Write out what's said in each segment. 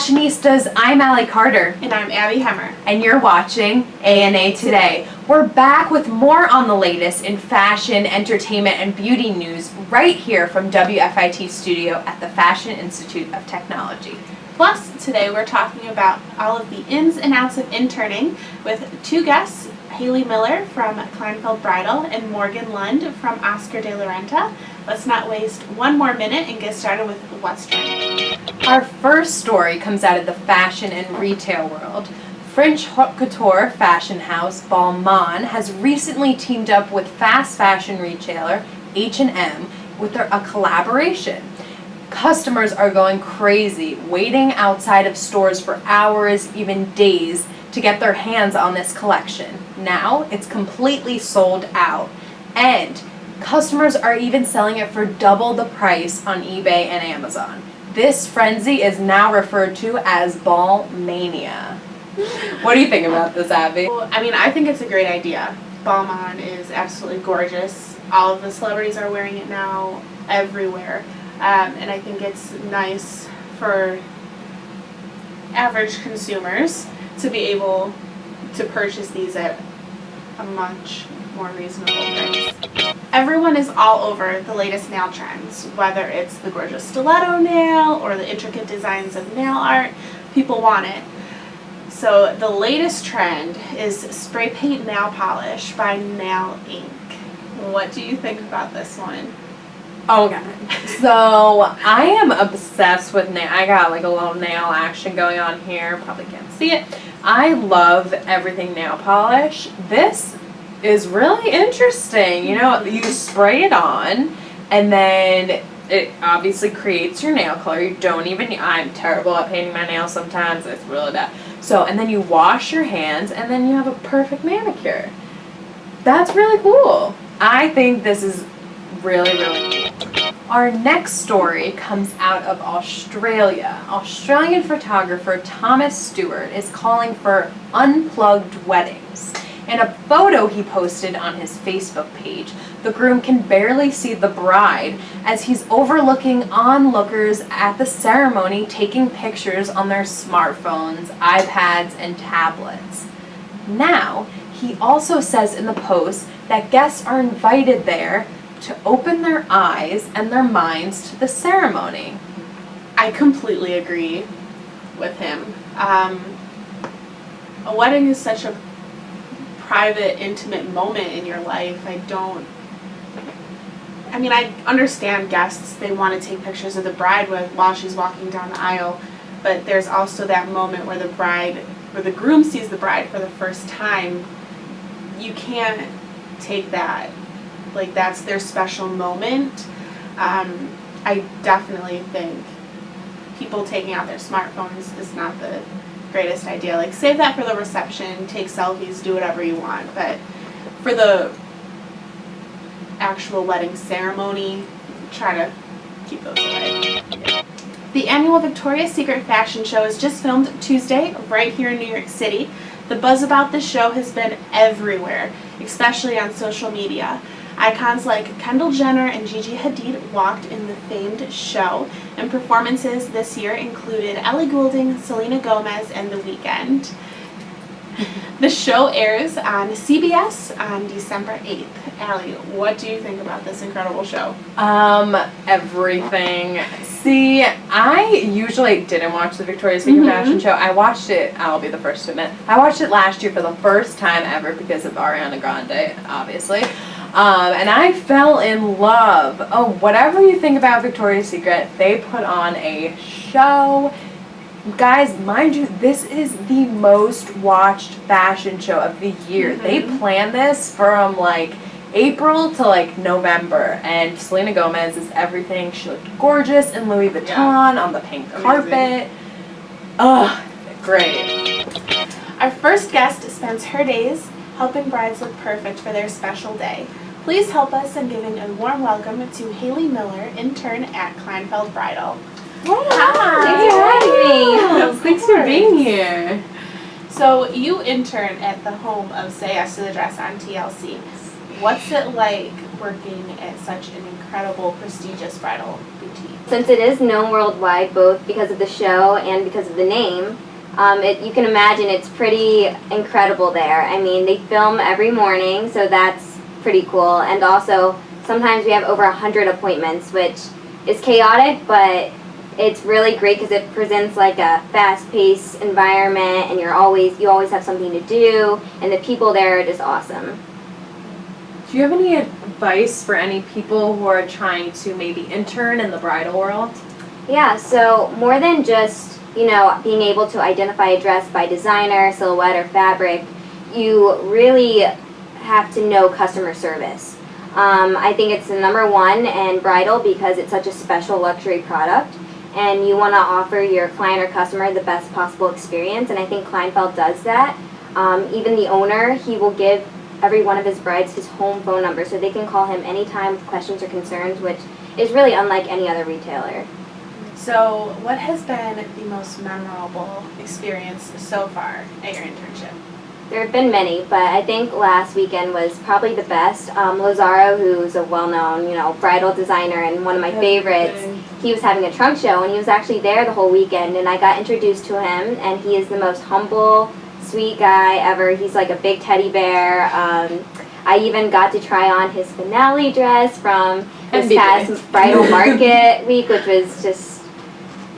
Fashionistas, I'm Allie Carter. And I'm Abby Hemmer. And you're watching A&A Today. We're back with more on the latest in fashion, entertainment, and beauty news right here from WFIT Studio at the Fashion Institute of Technology. Plus, today we're talking about all of the ins and outs of interning with two guests, Haley Miller from Kleinfeld Bridal and Morgan Lundd from Oscar de la Renta. Let's not waste one more minute and get started with what's trending. Our first story comes out of the fashion and retail world. French haute couture fashion house Balmain has recently teamed up with fast fashion retailer H&M with a collaboration. Customers are going crazy, waiting outside of stores for hours, even days, to get their hands on this collection. Now it's completely sold out, and customers are even selling it for double the price on eBay and Amazon. This frenzy is now referred to as Ball Mania. What do you think about this, Abby? Well, I think it's a great idea. Balmain is absolutely gorgeous. All of the celebrities are wearing it now everywhere. And I think it's nice for average consumers to be able to purchase these at a much more reasonable price. Everyone is all over the latest nail trends, whether it's the gorgeous stiletto nail or the intricate designs of nail art. People want it. So the latest trend is spray paint nail polish by Nail Inc. What do you think about this one? Oh god. So I am obsessed with nail. I got like a little nail action going on here. Probably can't see it. I love everything nail polish. This is really interesting. You know, you spray it on and then it obviously creates your nail color. You don't even, I'm terrible at painting my nails sometimes. It's really bad. So, and then you wash your hands and then you have a perfect manicure. That's really cool. I think this is really, really cool. Our next story comes out of Australia. Australian photographer Thomas Stewart is calling for unplugged weddings. In a photo he posted on his Facebook page, the groom can barely see the bride as he's overlooking onlookers at the ceremony taking pictures on their smartphones, iPads, and tablets. Now, he also says in the post that guests are invited there to open their eyes and their minds to the ceremony. I completely agree with him. A wedding is such a private, intimate moment in your life. I understand guests, they want to take pictures of the bride while she's walking down the aisle, but there's also that moment where the groom sees the bride for the first time. You can't take that. Like, that's their special moment. I definitely think people taking out their smartphones is not the greatest idea. Like, save that for the reception, take selfies, do whatever you want. But for the actual wedding ceremony, try to keep those away. The annual Victoria's Secret fashion show is just filmed Tuesday right here in New York City. The buzz about the show has been everywhere, especially on social media. Icons like Kendall Jenner and Gigi Hadid walked in the famed show, and performances this year included Ellie Goulding, Selena Gomez, and The Weeknd. The show airs on CBS on December 8th. Allie, what do you think about this incredible show? Everything. See, I usually didn't watch the Victoria's Secret fashion show. I watched it, I'll be the first to admit, I watched it last year for the first time ever because of Ariana Grande, obviously. And I fell in love. Oh, whatever you think about Victoria's Secret, they put on a show. Guys, mind you, this is the most watched fashion show of the year. They plan this from like April to like November, and Selena Gomez is everything. She looked gorgeous in Louis Vuitton on the pink carpet. Ugh, great. Our first guest spends her days helping brides look perfect for their special day. Please help us in giving a warm welcome to Haley Miller, intern at Kleinfeld Bridal. Hi. Thanks for having me. Thanks for being here. So you intern at the home of Say Yes to the Dress on TLC. What's it like working at such an incredible, prestigious bridal boutique? Since it is known worldwide, both because of the show and because of the name, you can imagine it's pretty incredible there. I mean, they film every morning, so that's pretty cool. And also, sometimes we have over 100 appointments, which is chaotic, but it's really great because it presents like a fast-paced environment, and you always have something to do, and the people there are just awesome. Do you have any advice for any people who are trying to maybe intern in the bridal world? Yeah, so more than just, being able to identify a dress by designer, silhouette, or fabric, you really have to know customer service. I think it's the #1 in bridal because it's such a special luxury product, and you want to offer your client or customer the best possible experience, and I think Kleinfeld does that. Even the owner, he will give every one of his brides his home phone number so they can call him anytime with questions or concerns, which is really unlike any other retailer. So, what has been the most memorable experience so far at your internship? There have been many, but I think last weekend was probably the best. Lazaro, who's a well-known, bridal designer and one of my favorites, he was having a trunk show, and he was actually there the whole weekend, and I got introduced to him, and he is the most humble, sweet guy ever. He's like a big teddy bear. I even got to try on his finale dress from this past bridal market week, which was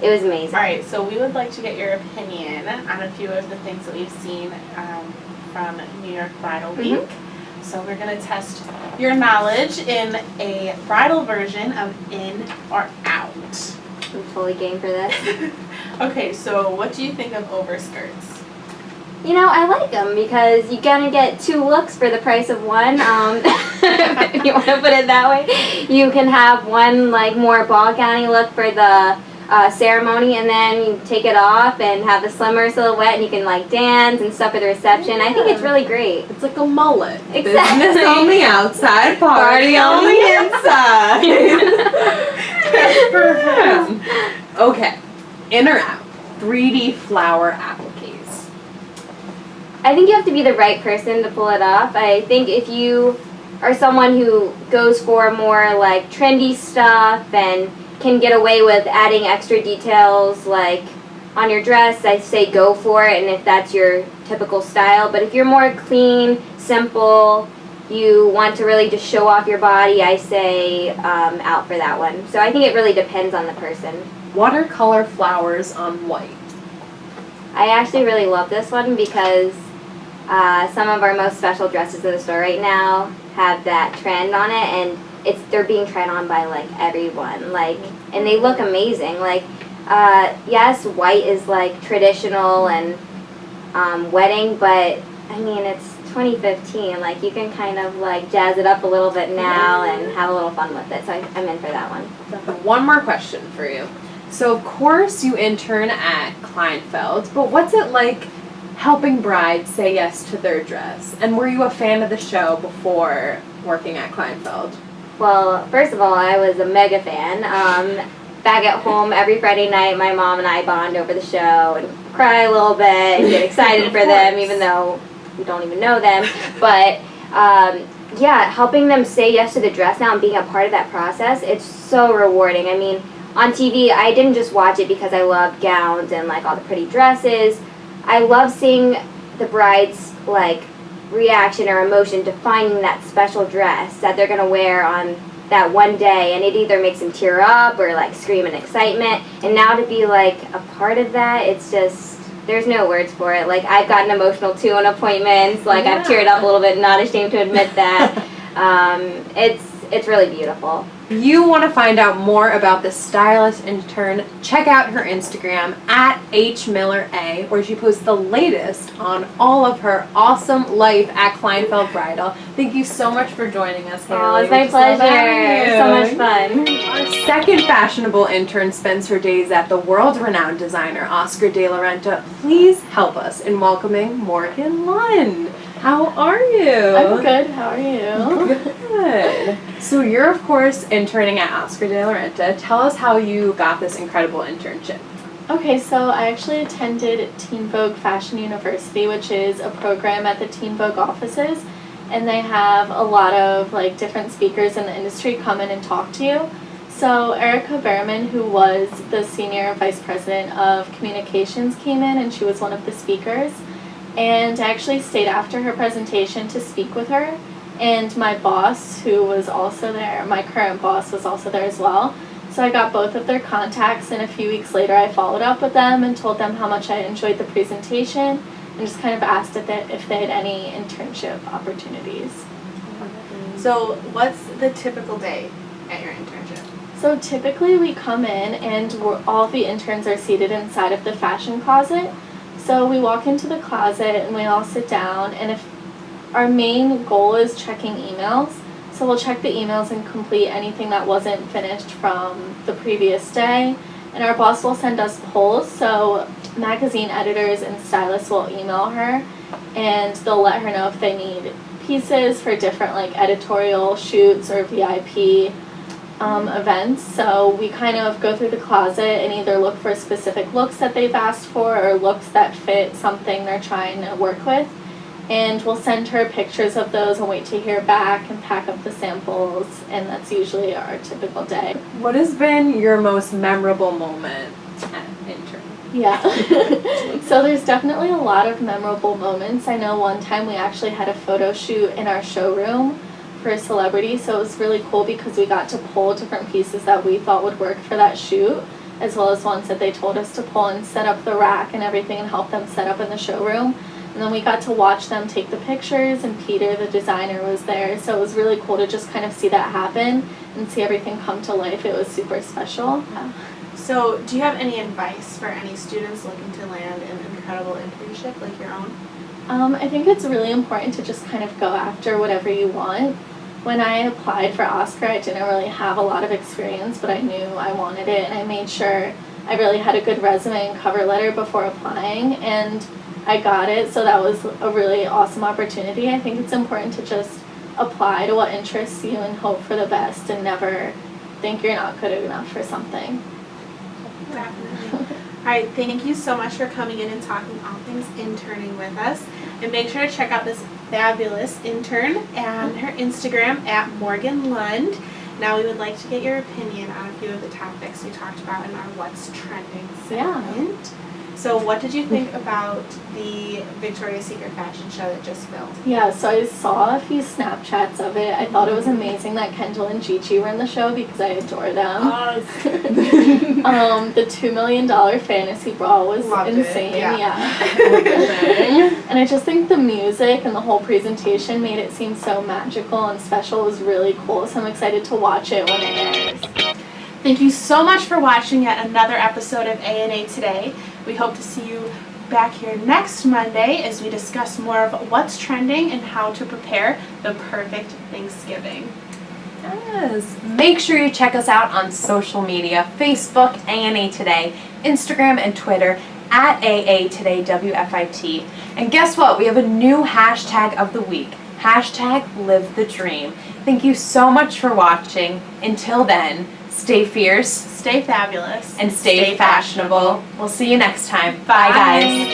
it was amazing. All right, so we would like to get your opinion on a few of the things that we've seen from New York Bridal Week. So we're going to test your knowledge in a bridal version of In or Out. I'm totally game for this. Okay, so what do you think of overskirts? I like them because you're going to get 2 looks for the price of one. If you want to put it that way. You can have one more ball gowny look for the ceremony, and then you take it off and have the slimmer silhouette, and you can dance and stuff for the reception. I think it's really great. It's like a mullet. Exactly. Business on the outside, party on the inside. That's perfect. Okay, In or Out? 3D flower appliques. I think you have to be the right person to pull it off. I think if you are someone who goes for more trendy stuff and can get away with adding extra details on your dress, I say go for it, and if that's your typical style. But if you're more clean, simple, you want to really just show off your body, I say out for that one. So I think it really depends on the person. Watercolor flowers on white. I actually really love this one because some of our most special dresses in the store right now have that trend on it, and they're being tried on by everyone, and they look amazing. Yes, white is traditional and wedding, but I mean it's 2015. You can kind of jazz it up a little bit now and have a little fun with it. So I'm in for that one. One more question for you. So of course you intern at Kleinfeld, but what's it like helping brides say yes to their dress? And were you a fan of the show before working at Kleinfeld? Well, first of all, I was a mega fan. Back at home every Friday night, my mom and I bond over the show and cry a little bit and get excited for them, even though we don't even know them. But helping them say yes to the dress now and being a part of that process, it's so rewarding. I mean, on TV, I didn't just watch it because I loved gowns and all the pretty dresses. I love seeing the bride's reaction or emotion to finding that special dress that they're going to wear on that one day, and it either makes them tear up or scream in excitement. And now to be a part of that, it's just, there's no words for it. I've gotten emotional too in appointments. I've teared up a little bit, not ashamed to admit that. It's really beautiful. If you want to find out more about this stylist intern, check out her Instagram at @HMillerA, where she posts the latest on all of her awesome life at Kleinfeld Bridal. Thank you so much for joining us, Haley. Oh, it's my pleasure. So much fun. Our second fashionable intern spends her days at the world-renowned designer Oscar de la Renta. Please help us in welcoming Morgan Lundd. How are you? I'm good. How are you? Good. So you're, of course, interning at Oscar de la Renta. Tell us how you got this incredible internship. Okay, so I actually attended Teen Vogue Fashion University, which is a program at the Teen Vogue offices. and they have a lot of like different speakers in the industry come in and talk to you. So Erica Behrman, who was the Senior Vice President of Communications, came in and she was one of the speakers. And I actually stayed after her presentation to speak with her. And my boss, who was also there, my current boss was also there as well. So I got both of their contacts, and a few weeks later I followed up with them and told them how much I enjoyed the presentation and just kind of asked if they had any internship opportunities. So what's the typical day at your internship? So typically we come in and all the interns are seated inside of the fashion closet. So we walk into the closet and we all sit down, and if our main goal is checking emails, so we'll check the emails and complete anything that wasn't finished from the previous day. And our boss will send us polls, so magazine editors and stylists will email her and they'll let her know if they need pieces for different like editorial shoots or VIP events. So we kind of go through the closet and either look for specific looks that they've asked for or looks that fit something they're trying to work with. And we'll send her pictures of those and wait to hear back and pack up the samples, and that's usually our typical day. What has been your most memorable moment at intern? Yeah. So there's definitely a lot of memorable moments. I know one time we actually had a photo shoot in our showroom for a celebrity, so it was really cool because we got to pull different pieces that we thought would work for that shoot, as well as ones that they told us to pull and set up the rack and everything and help them set up in the showroom. And then we got to watch them take the pictures, and Peter, the designer, was there. So it was really cool to just kind of see that happen and see everything come to life. It was super special. Yeah. So do you have any advice for any students looking to land an incredible internship like your own? I think it's really important to just kind of go after whatever you want. When I applied for Oscar, I didn't really have a lot of experience, but I knew I wanted it, and I made sure I really had a good resume and cover letter before applying, and I got it, so that was a really awesome opportunity. I think it's important to just apply to what interests you and hope for the best and never think you're not good enough for something. Definitely. All right, thank you so much for coming in and talking all things interning with us. And make sure to check out this fabulous intern and her Instagram at Morgan Lundd. Now we would like to get your opinion on a few of the topics we talked about in our What's Trending segment. So what did you think about the Victoria's Secret fashion show that just filmed? Yeah, so I saw a few Snapchats of it. I thought it was amazing that Kendall and Gigi were in the show because I adore them. The $2 million fantasy bra was insane. Yeah. And I just think the music and the whole presentation made it seem so magical and special. It was really cool, so I'm excited to watch it when it airs. Thank you so much for watching yet another episode of A&A Today. We hope to see you back here next Monday as we discuss more of what's trending and how to prepare the perfect Thanksgiving. Yes. Make sure you check us out on social media, Facebook, A&A Today, Instagram and Twitter, at AA Today WFIT. And guess what? We have a new hashtag of the week. Hashtag Live the Dream. Thank you so much for watching. Until then, stay fierce, Stay fabulous, and stay fashionable. We'll see you next time. Bye guys.